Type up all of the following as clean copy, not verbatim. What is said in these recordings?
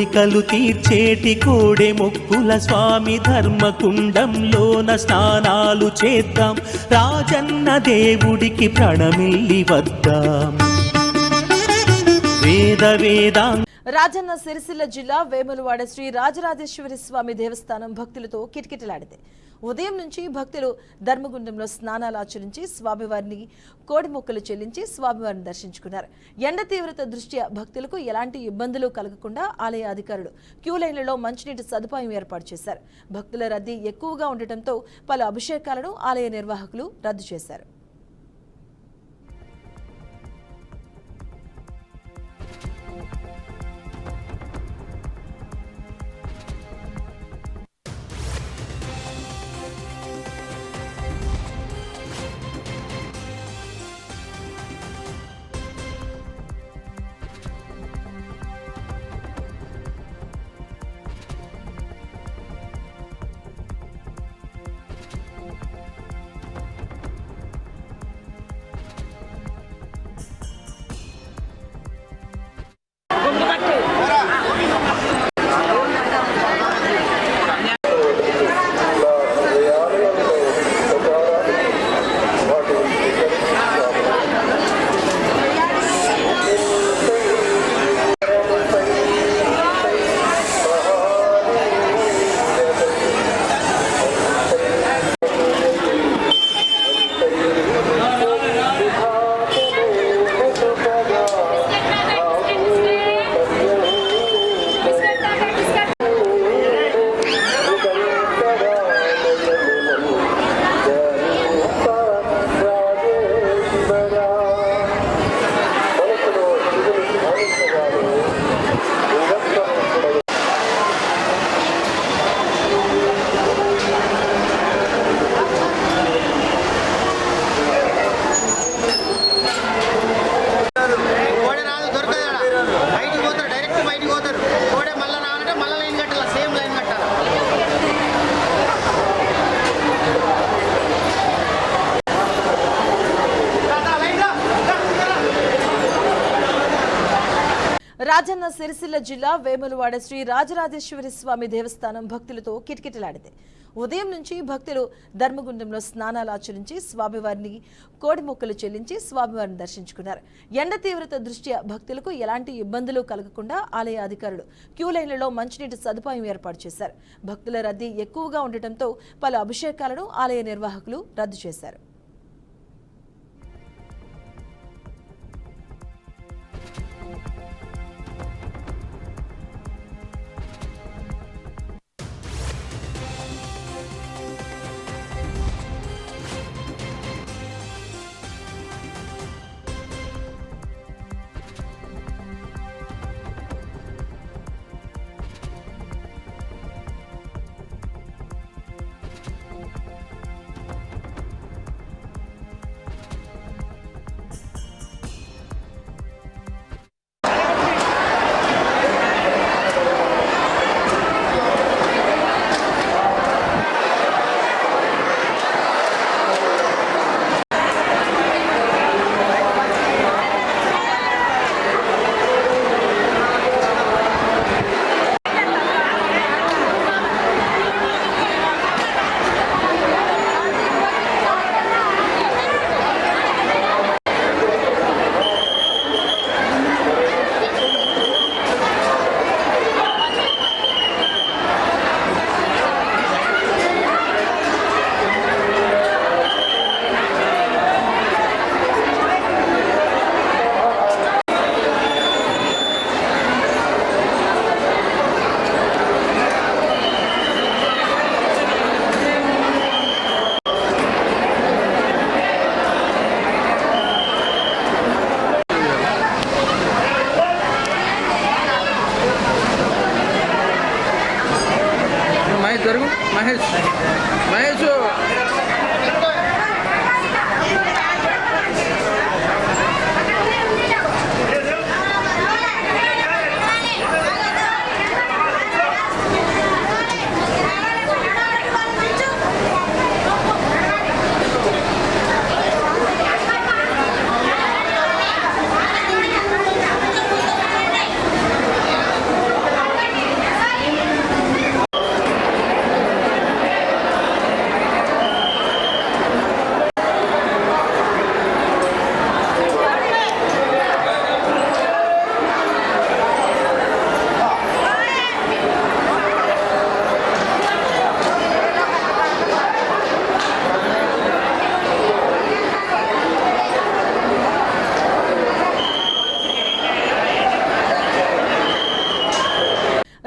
కోరికలు తీర్చేటి కోడె మొక్కుల స్వామి ధర్మకుండంలోన స్నానాలు చేద్దాం, రాజన్న దేవుడికి ప్రణమిల్లి వద్దాం. రాజన్న సిరిసిల్ల జిల్లా వేములవాడ శ్రీ రాజరాజేశ్వరి స్వామి దేవస్థానం భక్తులతో కిటకిటలాడింది. ఉదయం నుంచి భక్తులు ధర్మగుండంలో స్నానాలు ఆచరించి స్వామివారిని కోడి మొక్కలు చెల్లించి స్వామివారిని దర్శించుకున్నారు. ఎండ తీవ్రత దృష్ట్యా భక్తులకు ఎలాంటి ఇబ్బందులు కలగకుండా ఆలయ అధికారులు క్యూ లైన్లలో మంచినీటి సదుపాయం ఏర్పాటు చేశారు. భక్తుల రద్దీ ఎక్కువగా ఉండటంతో పలు అభిషేకాలను ఆలయ నిర్వాహకులు రద్దు చేశారు. రాజన్న సిరిసిల్ల జిల్లా వేములవాడ శ్రీ రాజరాజేశ్వరి స్వామి దేవస్థానం భక్తులతో కిటకిటలాడింది. ఉదయం నుంచి భక్తులు ధర్మగుండంలో స్నానాలు ఆచరించి స్వామివారిని కోడి మొక్కలు చెల్లించి స్వామివారిని దర్శించుకున్నారు. ఎండ తీవ్రత దృష్ట్యా భక్తులకు ఎలాంటి ఇబ్బందులు కలగకుండా ఆలయ అధికారులు క్యూ లైన్లలో మంచినీటి సదుపాయం ఏర్పాటు చేశారు. భక్తుల రద్దీ ఎక్కువగా ఉండటంతో పలు అభిషేకాలను ఆలయ నిర్వాహకులు రద్దు చేశారు.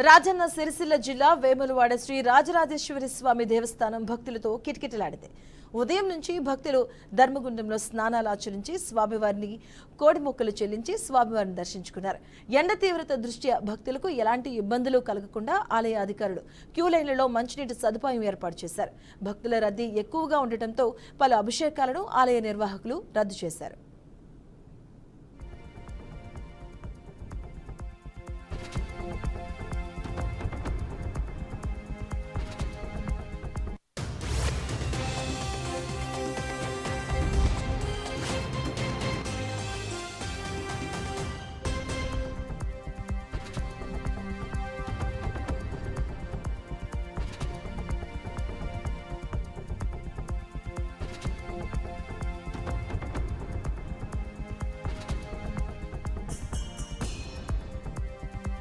రాజన్న సిరిసిల్ల జిల్లా వేములవాడ శ్రీ రాజరాజేశ్వరి స్వామి దేవస్థానం భక్తులతో కిటకిటలాడింది. ఉదయం నుంచి భక్తులు ధర్మగుండంలో స్నానాలు ఆచరించి స్వామివారిని కోడి మొక్కలు చెల్లించి స్వామివారిని దర్శించుకున్నారు. ఎండ తీవ్రత దృష్ట్యా భక్తులకు ఎలాంటి ఇబ్బందులు కలగకుండా ఆలయ అధికారులు క్యూ లైన్లలో మంచినీటి సదుపాయం ఏర్పాటు చేశారు. భక్తుల రద్దీ ఎక్కువగా ఉండటంతో పలు అభిషేకాలను ఆలయ నిర్వాహకులు రద్దు చేశారు.